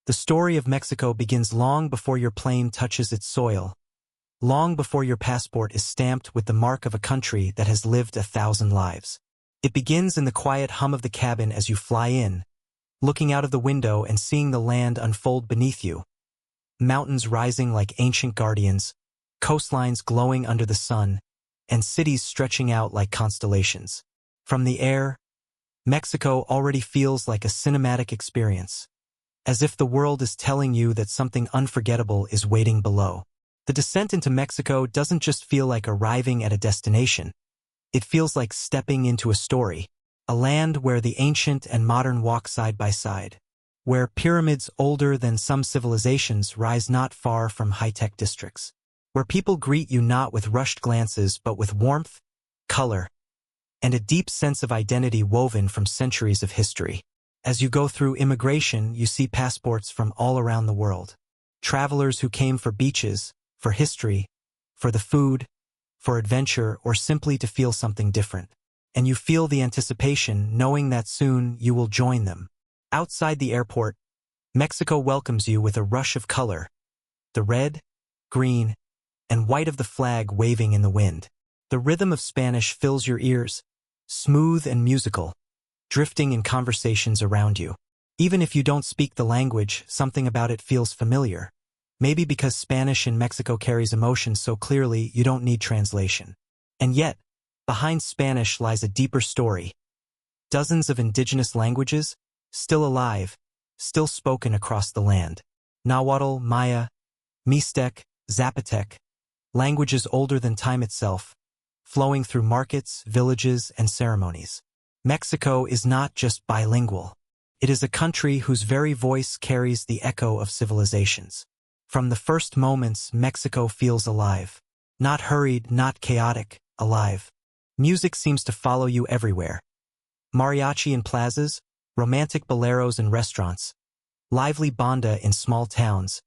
The story of Mexico begins long before your plane touches its soil, long before your passport is stamped with the mark of a country that has lived 1,000 lives. It begins in the quiet hum of the cabin as you fly in, looking out of the window and seeing the land unfold beneath you. Mountains rising like ancient guardians, coastlines glowing under the sun, and cities stretching out like constellations. From the air, Mexico already feels like a cinematic experience, as if the world is telling you that something unforgettable is waiting below. The descent into Mexico doesn't just feel like arriving at a destination. It feels like stepping into a story, a land where the ancient and modern walk side by side, where pyramids older than some civilizations rise not far from high-tech districts, where people greet you not with rushed glances but with warmth, color, and a deep sense of identity woven from centuries of history. As you go through immigration, you see passports from all around the world. Travelers who came for beaches, for history, for the food, for adventure, or simply to feel something different. And you feel the anticipation, knowing that soon you will join them. Outside the airport, Mexico welcomes you with a rush of color, the red, green, and white of the flag waving in the wind. The rhythm of Spanish fills your ears, smooth and musical, drifting in conversations around you. Even if you don't speak the language, something about it feels familiar. Maybe because Spanish in Mexico carries emotion so clearly you don't need translation. And yet, behind Spanish lies a deeper story. Dozens of indigenous languages, still alive, still spoken across the land. Nahuatl, Maya, Mixtec, Zapotec, languages older than time itself, flowing through markets, villages, and ceremonies. Mexico is not just bilingual. It is a country whose very voice carries the echo of civilizations. From the first moments, Mexico feels alive. Not hurried, not chaotic, alive. Music seems to follow you everywhere. Mariachi in plazas, romantic boleros in restaurants, lively banda in small towns,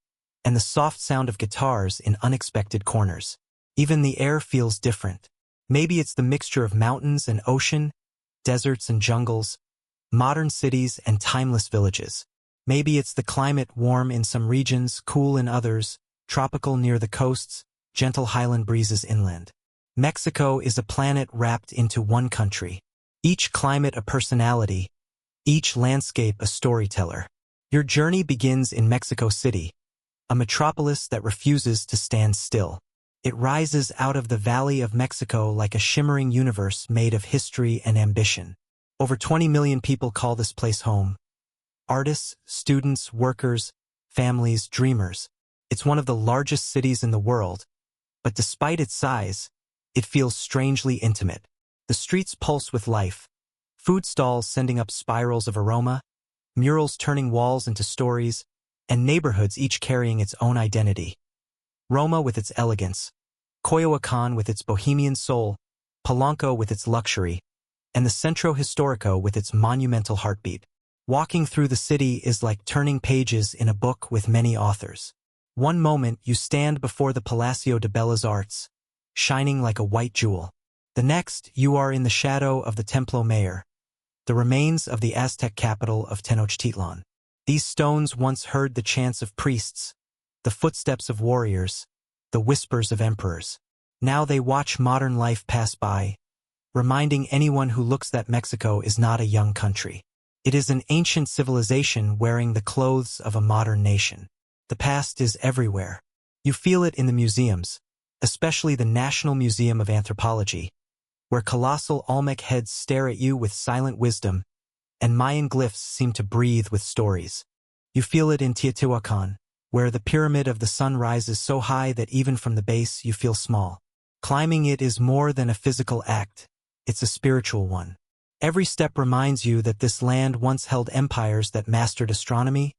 and the soft sound of guitars in unexpected corners. Even the air feels different. Maybe it's the mixture of mountains and ocean, deserts and jungles, modern cities and timeless villages. Maybe it's the climate, warm in some regions, cool in others, tropical near the coasts, gentle highland breezes inland. Mexico is a planet wrapped into one country. Each climate a personality, each landscape a storyteller. Your journey begins in Mexico City, a metropolis that refuses to stand still. It rises out of the Valley of Mexico like a shimmering universe made of history and ambition. Over 20 million people call this place home. Artists, students, workers, families, dreamers. It's one of the largest cities in the world, but despite its size, it feels strangely intimate. The streets pulse with life, food stalls sending up spirals of aroma, murals turning walls into stories, and neighborhoods each carrying its own identity. Roma with its elegance, Coyoacán with its bohemian soul, Polanco with its luxury, and the Centro Histórico with its monumental heartbeat. Walking through the city is like turning pages in a book with many authors. One moment you stand before the Palacio de Bellas Artes, shining like a white jewel. The next, you are in the shadow of the Templo Mayor, the remains of the Aztec capital of Tenochtitlan. These stones once heard the chants of priests, the footsteps of warriors, the whispers of emperors. Now they watch modern life pass by, reminding anyone who looks that Mexico is not a young country. It is an ancient civilization wearing the clothes of a modern nation. The past is everywhere. You feel it in the museums, especially the National Museum of Anthropology, where colossal Olmec heads stare at you with silent wisdom, and Mayan glyphs seem to breathe with stories. You feel it in Teotihuacan, where the pyramid of the sun rises so high that even from the base you feel small. Climbing it is more than a physical act, it's a spiritual one. Every step reminds you that this land once held empires that mastered astronomy,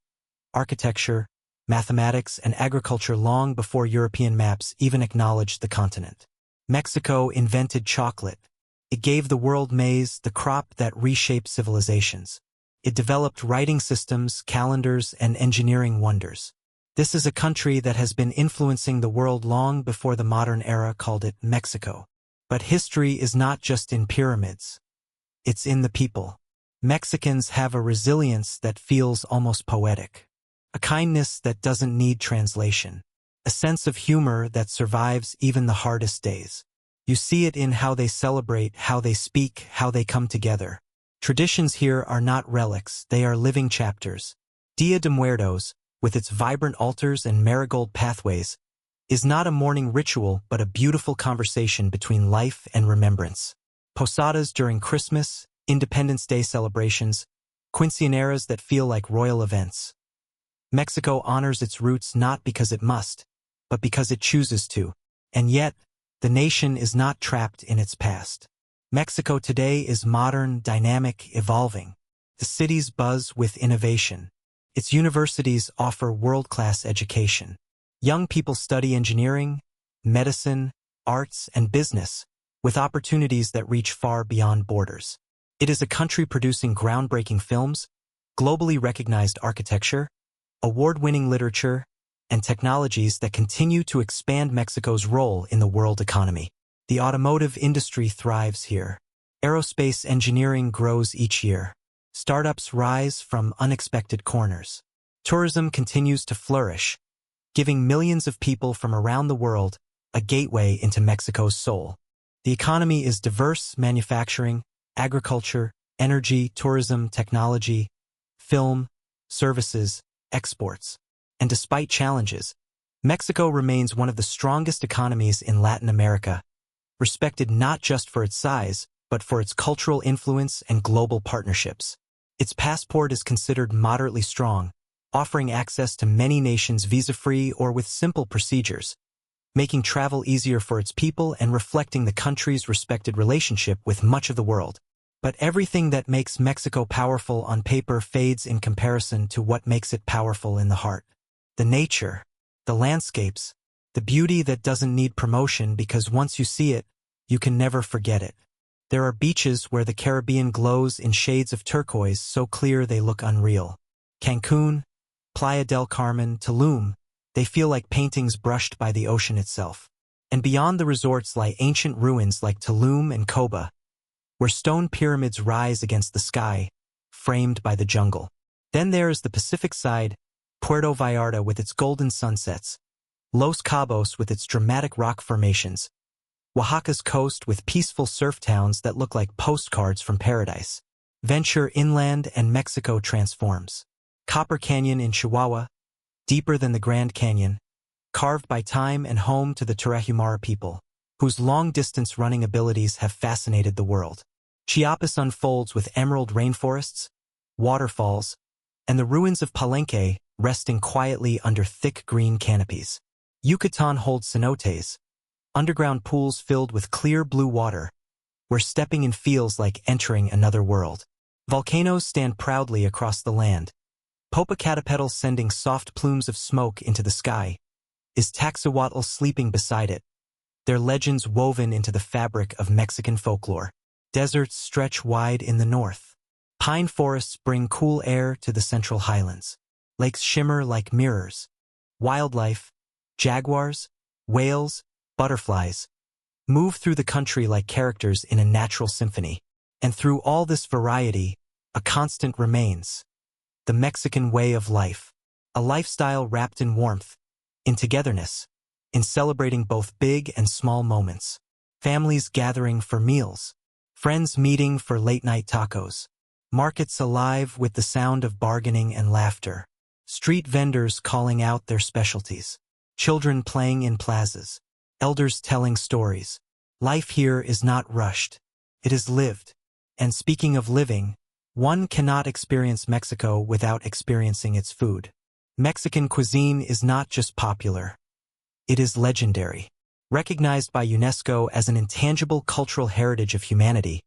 architecture, mathematics, and agriculture long before European maps even acknowledged the continent. Mexico invented chocolate. It gave the world maize, the crop that reshaped civilizations. It developed writing systems, calendars, and engineering wonders. This is a country that has been influencing the world long before the modern era called it Mexico. But history is not just in pyramids. It's in the people. Mexicans have a resilience that feels almost poetic. a kindness that doesn't need translation, a sense of humor that survives even the hardest days. You see it in how they celebrate, how they speak, how they come together. Traditions here are not relics, they are living chapters. Dia de Muertos, with its vibrant altars and marigold pathways, is not a morning ritual but a beautiful conversation between life and remembrance. Posadas during Christmas, Independence Day celebrations, quinceañeras that feel like royal events. Mexico honors its roots not because it must, but because it chooses to. And yet, the nation is not trapped in its past. Mexico today is modern, dynamic, evolving. The cities buzz with innovation. Its universities offer world-class education. Young people study engineering, medicine, arts, and business, with opportunities that reach far beyond borders. It is a country producing groundbreaking films, globally recognized architecture, award-winning literature, and technologies that continue to expand Mexico's role in the world economy. The automotive industry thrives here. Aerospace engineering grows each year. Startups rise from unexpected corners. Tourism continues to flourish, giving millions of people from around the world a gateway into Mexico's soul. The economy is diverse: manufacturing, agriculture, energy, tourism, technology, film, services, exports. And despite challenges, Mexico remains one of the strongest economies in Latin America, respected not just for its size, but for its cultural influence and global partnerships. Its passport is considered moderately strong, offering access to many nations visa-free or with simple procedures, making travel easier for its people and reflecting the country's respected relationship with much of the world. But everything that makes Mexico powerful on paper fades in comparison to what makes it powerful in the heart. The nature, the landscapes, the beauty that doesn't need promotion because once you see it, you can never forget it. There are beaches where the Caribbean glows in shades of turquoise so clear they look unreal. Cancun, Playa del Carmen, Tulum, they feel like paintings brushed by the ocean itself. And beyond the resorts lie ancient ruins like Tulum and Coba, where stone pyramids rise against the sky, framed by the jungle. Then there is the Pacific side, Puerto Vallarta with its golden sunsets, Los Cabos with its dramatic rock formations, Oaxaca's coast with peaceful surf towns that look like postcards from paradise. Venture inland and Mexico transforms. Copper Canyon in Chihuahua, deeper than the Grand Canyon, carved by time and home to the Tarahumara people, whose long-distance running abilities have fascinated the world. Chiapas unfolds with emerald rainforests, waterfalls, and the ruins of Palenque resting quietly under thick green canopies. Yucatan holds cenotes, underground pools filled with clear blue water, where stepping in feels like entering another world. Volcanoes stand proudly across the land. Popocatépetl sending soft plumes of smoke into the sky. Is Taxahuatl sleeping beside it, their legends woven into the fabric of Mexican folklore. Deserts stretch wide in the north. Pine forests bring cool air to the central highlands. Lakes shimmer like mirrors. Wildlife, jaguars, whales, butterflies, move through the country like characters in a natural symphony. And through all this variety, a constant remains: the Mexican way of life. A lifestyle wrapped in warmth, in togetherness, in celebrating both big and small moments. Families gathering for meals. Friends meeting for late-night tacos. Markets alive with the sound of bargaining and laughter. Street vendors calling out their specialties. Children playing in plazas. Elders telling stories. Life here is not rushed. It is lived. And speaking of living, one cannot experience Mexico without experiencing its food. Mexican cuisine is not just popular. It is legendary. Recognized by UNESCO as an intangible cultural heritage of humanity,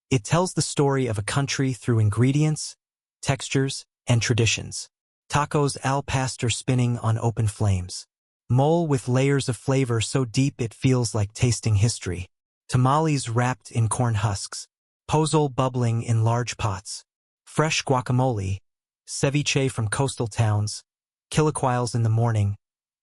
it tells the story of a country through ingredients, textures, and traditions. Tacos al pastor spinning on open flames. Mole with layers of flavor so deep it feels like tasting history. Tamales wrapped in corn husks. Pozole bubbling in large pots. Fresh guacamole. Ceviche from coastal towns. Chilaquiles in the morning.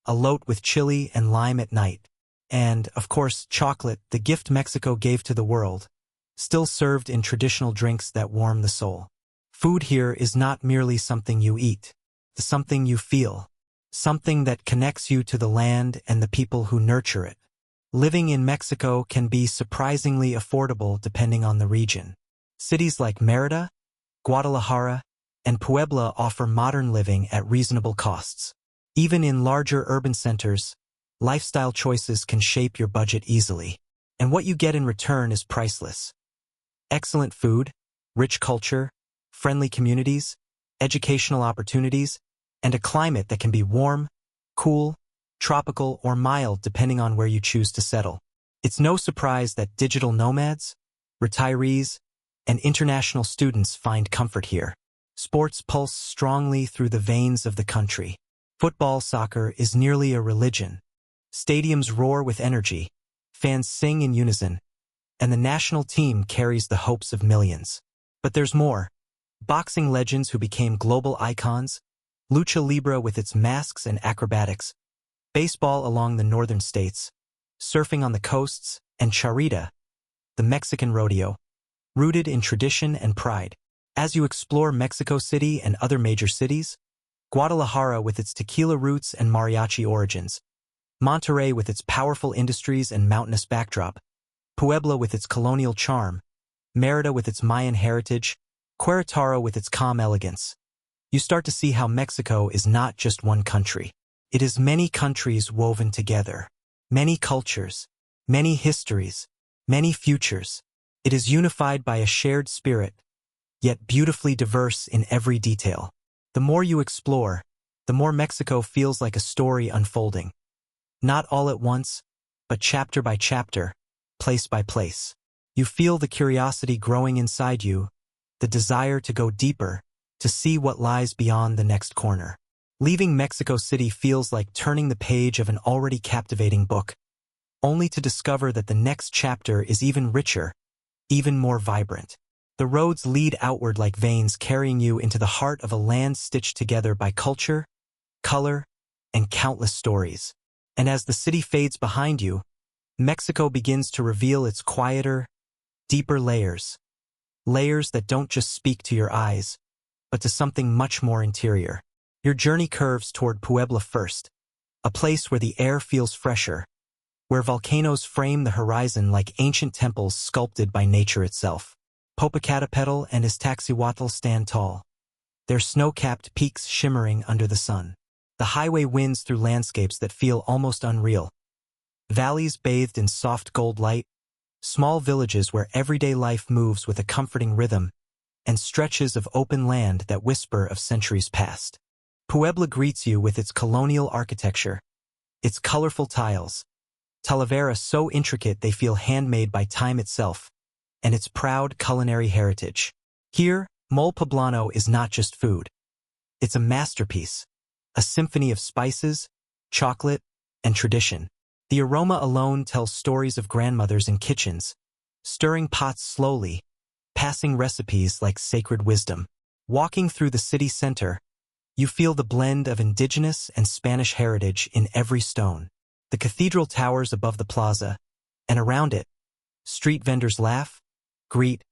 Elote with chili and lime at night. And, of course, chocolate, the gift Mexico gave to the world, still served in traditional drinks that warm the soul. Food here is not merely something you eat. the something you feel, something that connects you to the land and the people who nurture it. Living in Mexico can be surprisingly affordable depending on the region. Cities like Mérida, Guadalajara, and Puebla offer modern living at reasonable costs. Even in larger urban centers, lifestyle choices can shape your budget easily. And what you get in return is priceless. Excellent food, rich culture, friendly communities, educational opportunities, and a climate that can be warm, cool, tropical, or mild depending on where you choose to settle. It's no surprise that digital nomads, retirees, and international students find comfort here. Sports pulse strongly through the veins of the country. Football soccer is nearly a religion. Stadiums roar with energy, fans sing in unison, and the national team carries the hopes of millions. But there's more. Boxing legends who became global icons, lucha libre with its masks and acrobatics, baseball along the northern states, surfing on the coasts, and charrita, the Mexican rodeo, rooted in tradition and pride. As you explore Mexico City and other major cities, Guadalajara with its tequila roots and mariachi origins, Monterrey with its powerful industries and mountainous backdrop, Puebla with its colonial charm, Mérida with its Mayan heritage, Querétaro with its calm elegance. You start to see how Mexico is not just one country. It is many countries woven together, many cultures, many histories, many futures. It is unified by a shared spirit, yet beautifully diverse in every detail. The more you explore, the more Mexico feels like a story unfolding. Not all at once, but chapter by chapter, place by place. You feel the curiosity growing inside you, the desire to go deeper, to see what lies beyond the next corner. Leaving Mexico City feels like turning the page of an already captivating book, only to discover that the next chapter is even richer, even more vibrant. The roads lead outward like veins carrying you into the heart of a land stitched together by culture, color, and countless stories. And as the city fades behind you, Mexico begins to reveal its quieter, deeper layers. Layers that don't just speak to your eyes, but to something much more interior. Your journey curves toward Puebla first, a place where the air feels fresher, where volcanoes frame the horizon like ancient temples sculpted by nature itself. Popocatépetl and Iztaccíhuatl stand tall, their snow-capped peaks shimmering under the sun. The highway winds through landscapes that feel almost unreal. Valleys bathed in soft gold light, small villages where everyday life moves with a comforting rhythm, and stretches of open land that whisper of centuries past. Puebla greets you with its colonial architecture, its colorful tiles, talavera so intricate they feel handmade by time itself, and its proud culinary heritage. Here, mole poblano is not just food. It's a masterpiece, a symphony of spices, chocolate, and tradition. The aroma alone tells stories of grandmothers in kitchens, stirring pots slowly, passing recipes like sacred wisdom. Walking through the city center, you feel the blend of indigenous and Spanish heritage in every stone. The cathedral towers above the plaza, and around it, street vendors laugh, greet,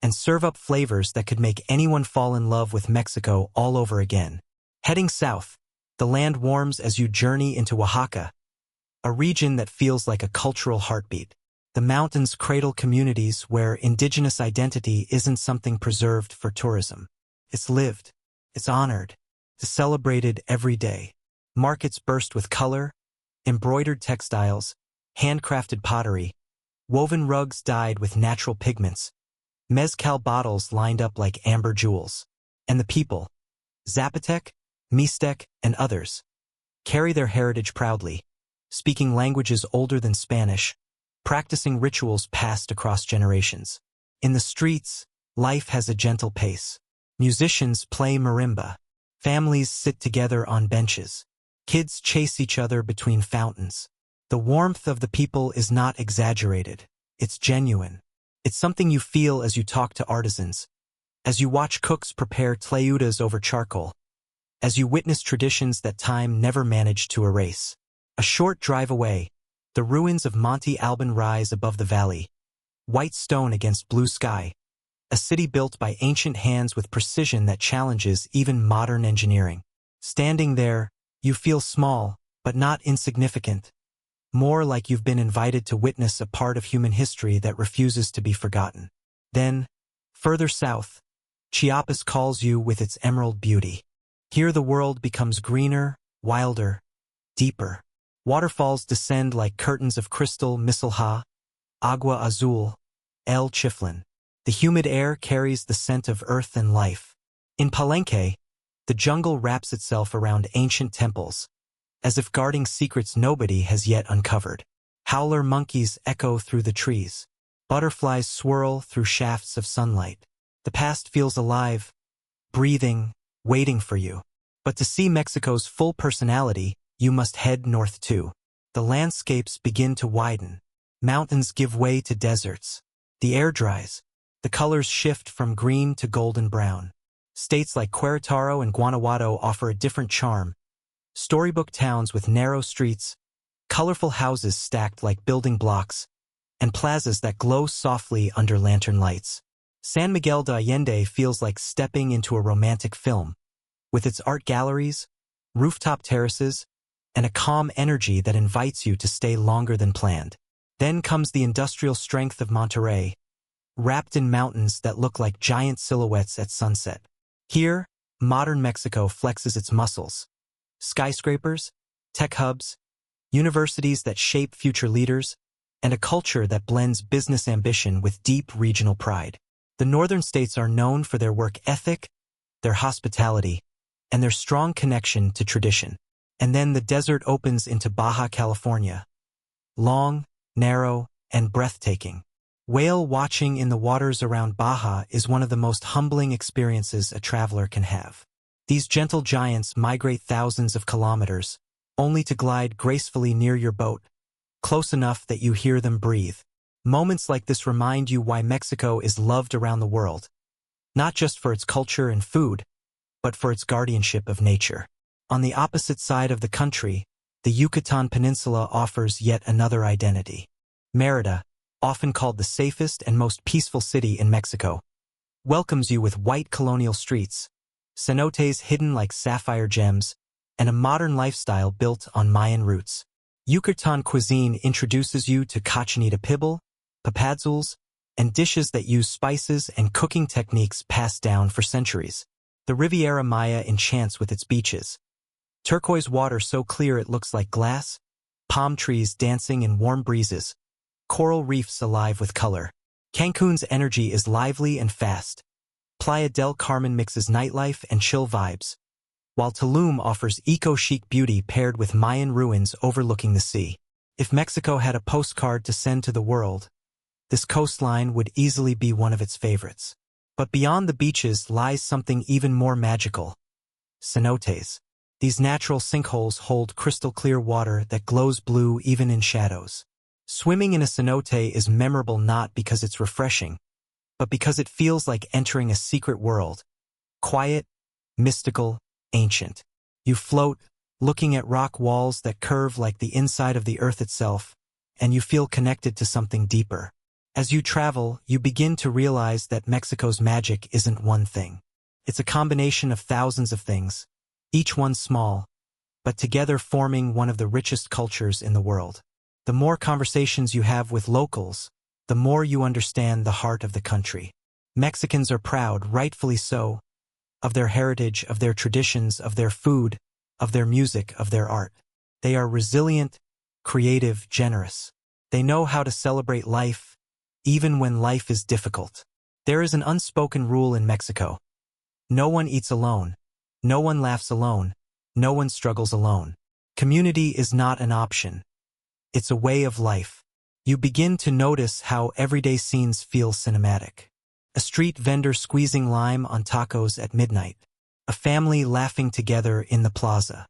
and serve up flavors that could make anyone fall in love with Mexico all over again. Heading south, the land warms as you journey into Oaxaca, a region that feels like a cultural heartbeat. The mountains cradle communities where indigenous identity isn't something preserved for tourism. It's lived, it's honored, it's celebrated every day. Markets burst with color, embroidered textiles, handcrafted pottery, woven rugs dyed with natural pigments, mezcal bottles lined up like amber jewels. And the people, Zapotec, Mixtec, and others, carry their heritage proudly, speaking languages older than Spanish, practicing rituals passed across generations. In the streets, life has a gentle pace. Musicians play marimba. Families sit together on benches. Kids chase each other between fountains. The warmth of the people is not exaggerated. It's genuine. It's something you feel as you talk to artisans, as you watch cooks prepare tlayudas over charcoal, as you witness traditions that time never managed to erase. A short drive away, the ruins of Monte Alban rise above the valley, white stone against blue sky, a city built by ancient hands with precision that challenges even modern engineering. Standing there, you feel small, but not insignificant. More like you've been invited to witness a part of human history that refuses to be forgotten. Then, further south, Chiapas calls you with its emerald beauty. Here the world becomes greener, wilder, deeper. Waterfalls descend like curtains of crystal, Misilha, Agua Azul, El Chiflin. The humid air carries the scent of earth and life. In Palenque, the jungle wraps itself around ancient temples, as if guarding secrets nobody has yet uncovered. Howler monkeys echo through the trees. Butterflies swirl through shafts of sunlight. The past feels alive, breathing, waiting for you. But to see Mexico's full personality, you must head north too. The landscapes begin to widen. Mountains give way to deserts. The air dries. The colors shift from green to golden brown. States like Querétaro and Guanajuato offer a different charm. Storybook towns with narrow streets, colorful houses stacked like building blocks, and plazas that glow softly under lantern lights. San Miguel de Allende feels like stepping into a romantic film, with its art galleries, rooftop terraces, and a calm energy that invites you to stay longer than planned. Then comes the industrial strength of Monterrey, wrapped in mountains that look like giant silhouettes at sunset. Here, modern Mexico flexes its muscles. Skyscrapers, tech hubs, universities that shape future leaders, and a culture that blends business ambition with deep regional pride. The northern states are known for their work ethic, their hospitality, and their strong connection to tradition. And then the desert opens into Baja California. Long, narrow, and breathtaking. Whale watching in the waters around Baja is one of the most humbling experiences a traveler can have. These gentle giants migrate thousands of kilometers, only to glide gracefully near your boat, close enough that you hear them breathe. Moments like this remind you why Mexico is loved around the world, not just for its culture and food, but for its guardianship of nature. On the opposite side of the country, the Yucatan Peninsula offers yet another identity. Mérida, often called the safest and most peaceful city in Mexico, welcomes you with white colonial streets, cenotes hidden like sapphire gems, and a modern lifestyle built on Mayan roots. Yucatan cuisine introduces you to cochinita pibil, papadzuls, and dishes that use spices and cooking techniques passed down for centuries. The Riviera Maya enchants with its beaches. Turquoise water so clear it looks like glass, palm trees dancing in warm breezes, coral reefs alive with color. Cancun's energy is lively and fast. Playa del Carmen mixes nightlife and chill vibes, while Tulum offers eco-chic beauty paired with Mayan ruins overlooking the sea. If Mexico had a postcard to send to the world, this coastline would easily be one of its favorites. But beyond the beaches lies something even more magical. Cenotes. These natural sinkholes hold crystal-clear water that glows blue even in shadows. Swimming in a cenote is memorable not because it's refreshing, but because it feels like entering a secret world. Quiet, mystical, ancient. You float, looking at rock walls that curve like the inside of the earth itself, and you feel connected to something deeper. As you travel, you begin to realize that Mexico's magic isn't one thing. It's a combination of thousands of things, each one small, but together forming one of the richest cultures in the world. The more conversations you have with locals, the more you understand the heart of the country. Mexicans are proud, rightfully so, of their heritage, of their traditions, of their food, of their music, of their art. They are resilient, creative, generous. They know how to celebrate life, even when life is difficult. There is an unspoken rule in Mexico. No one eats alone. No one laughs alone. No one struggles alone. Community is not an option. It's a way of life. You begin to notice how everyday scenes feel cinematic. A street vendor squeezing lime on tacos at midnight. A family laughing together in the plaza.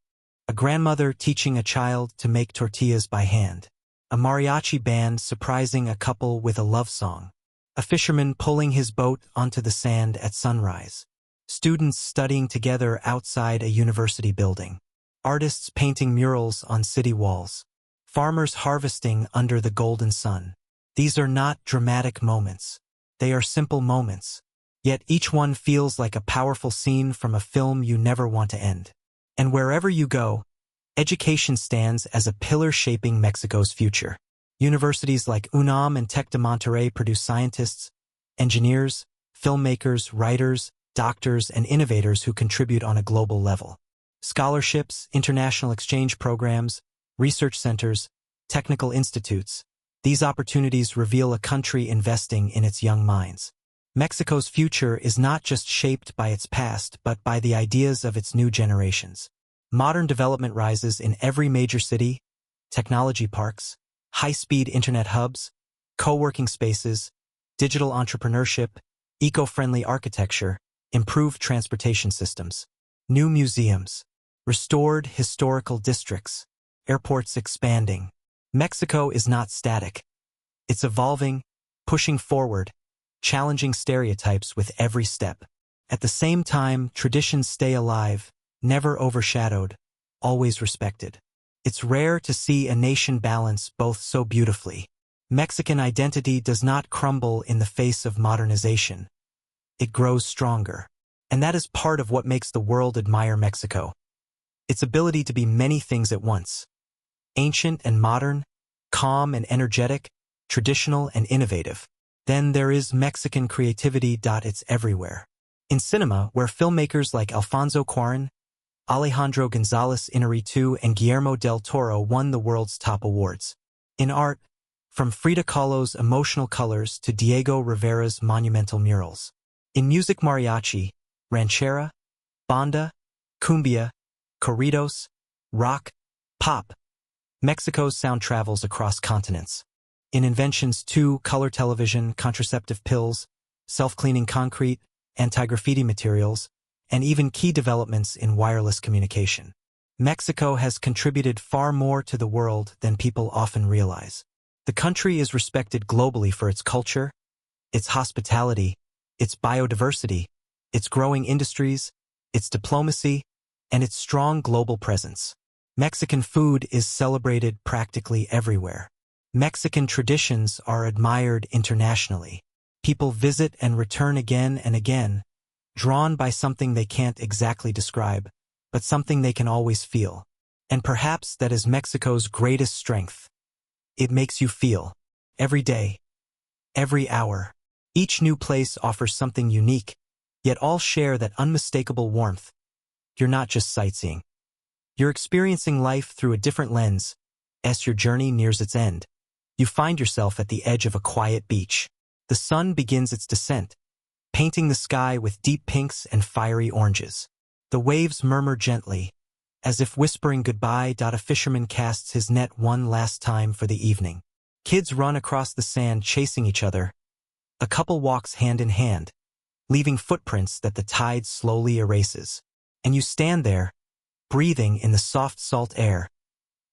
A grandmother teaching a child to make tortillas by hand. A mariachi band surprising a couple with a love song. A fisherman pulling his boat onto the sand at sunrise. Students studying together outside a university building. Artists painting murals on city walls. Farmers harvesting under the golden sun. These are not dramatic moments. They are simple moments. Yet each one feels like a powerful scene from a film you never want to end. And wherever you go, education stands as a pillar shaping Mexico's future. Universities like UNAM and Tec de Monterrey produce scientists, engineers, filmmakers, writers, doctors, and innovators who contribute on a global level. Scholarships, international exchange programs, research centers, technical institutes. These opportunities reveal a country investing in its young minds. Mexico's future is not just shaped by its past, but by the ideas of its new generations. Modern development rises in every major city, technology parks, high-speed internet hubs, co-working spaces, digital entrepreneurship, eco-friendly architecture, improved transportation systems, new museums, restored historical districts, airports expanding. Mexico is not static. It's evolving, pushing forward, challenging stereotypes with every step. At the same time, traditions stay alive, never overshadowed, always respected. It's rare to see a nation balance both so beautifully. Mexican identity does not crumble in the face of modernization. It grows stronger. And that is part of what makes the world admire Mexico. Its ability to be many things at once. Ancient and modern, calm and energetic, traditional and innovative. Then there is Mexican creativity. It's everywhere. In cinema, where filmmakers like Alfonso Cuarón, Alejandro González Iñárritu, and Guillermo del Toro won the world's top awards. In art, from Frida Kahlo's emotional colors to Diego Rivera's monumental murals. In music, mariachi, ranchera, banda, cumbia, corridos, rock, pop. Mexico's sound travels across continents. In inventions too, color television, contraceptive pills, self-cleaning concrete, anti-graffiti materials, and even key developments in wireless communication. Mexico has contributed far more to the world than people often realize. The country is respected globally for its culture, its hospitality, its biodiversity, its growing industries, its diplomacy, and its strong global presence. Mexican food is celebrated practically everywhere. Mexican traditions are admired internationally. People visit and return again and again, drawn by something they can't exactly describe, but something they can always feel. And perhaps that is Mexico's greatest strength. It makes you feel. Every day. Every hour. Each new place offers something unique, yet all share that unmistakable warmth. You're not just sightseeing. You're experiencing life through a different lens, as your journey nears its end. You find yourself at the edge of a quiet beach. The sun begins its descent, painting the sky with deep pinks and fiery oranges. The waves murmur gently, as if whispering goodbye. A fisherman casts his net one last time for the evening. Kids run across the sand chasing each other. A couple walks hand in hand, leaving footprints that the tide slowly erases. And you stand there, breathing in the soft salt air,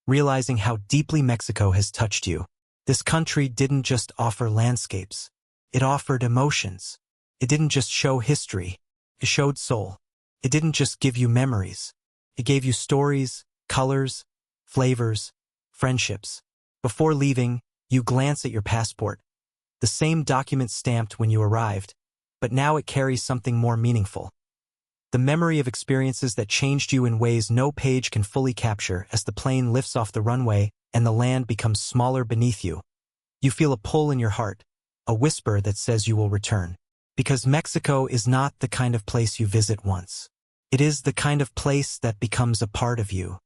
realizing how deeply Mexico has touched you. This country didn't just offer landscapes. It offered emotions. It didn't just show history. It showed soul. It didn't just give you memories. It gave you stories, colors, flavors, friendships. Before leaving, you glance at your passport. The same document stamped when you arrived, but now it carries something more meaningful. The memory of experiences that changed you in ways no page can fully capture. As the plane lifts off the runway and the land becomes smaller beneath you, you feel a pull in your heart, a whisper that says you will return. Because Mexico is not the kind of place you visit once. It is the kind of place that becomes a part of you.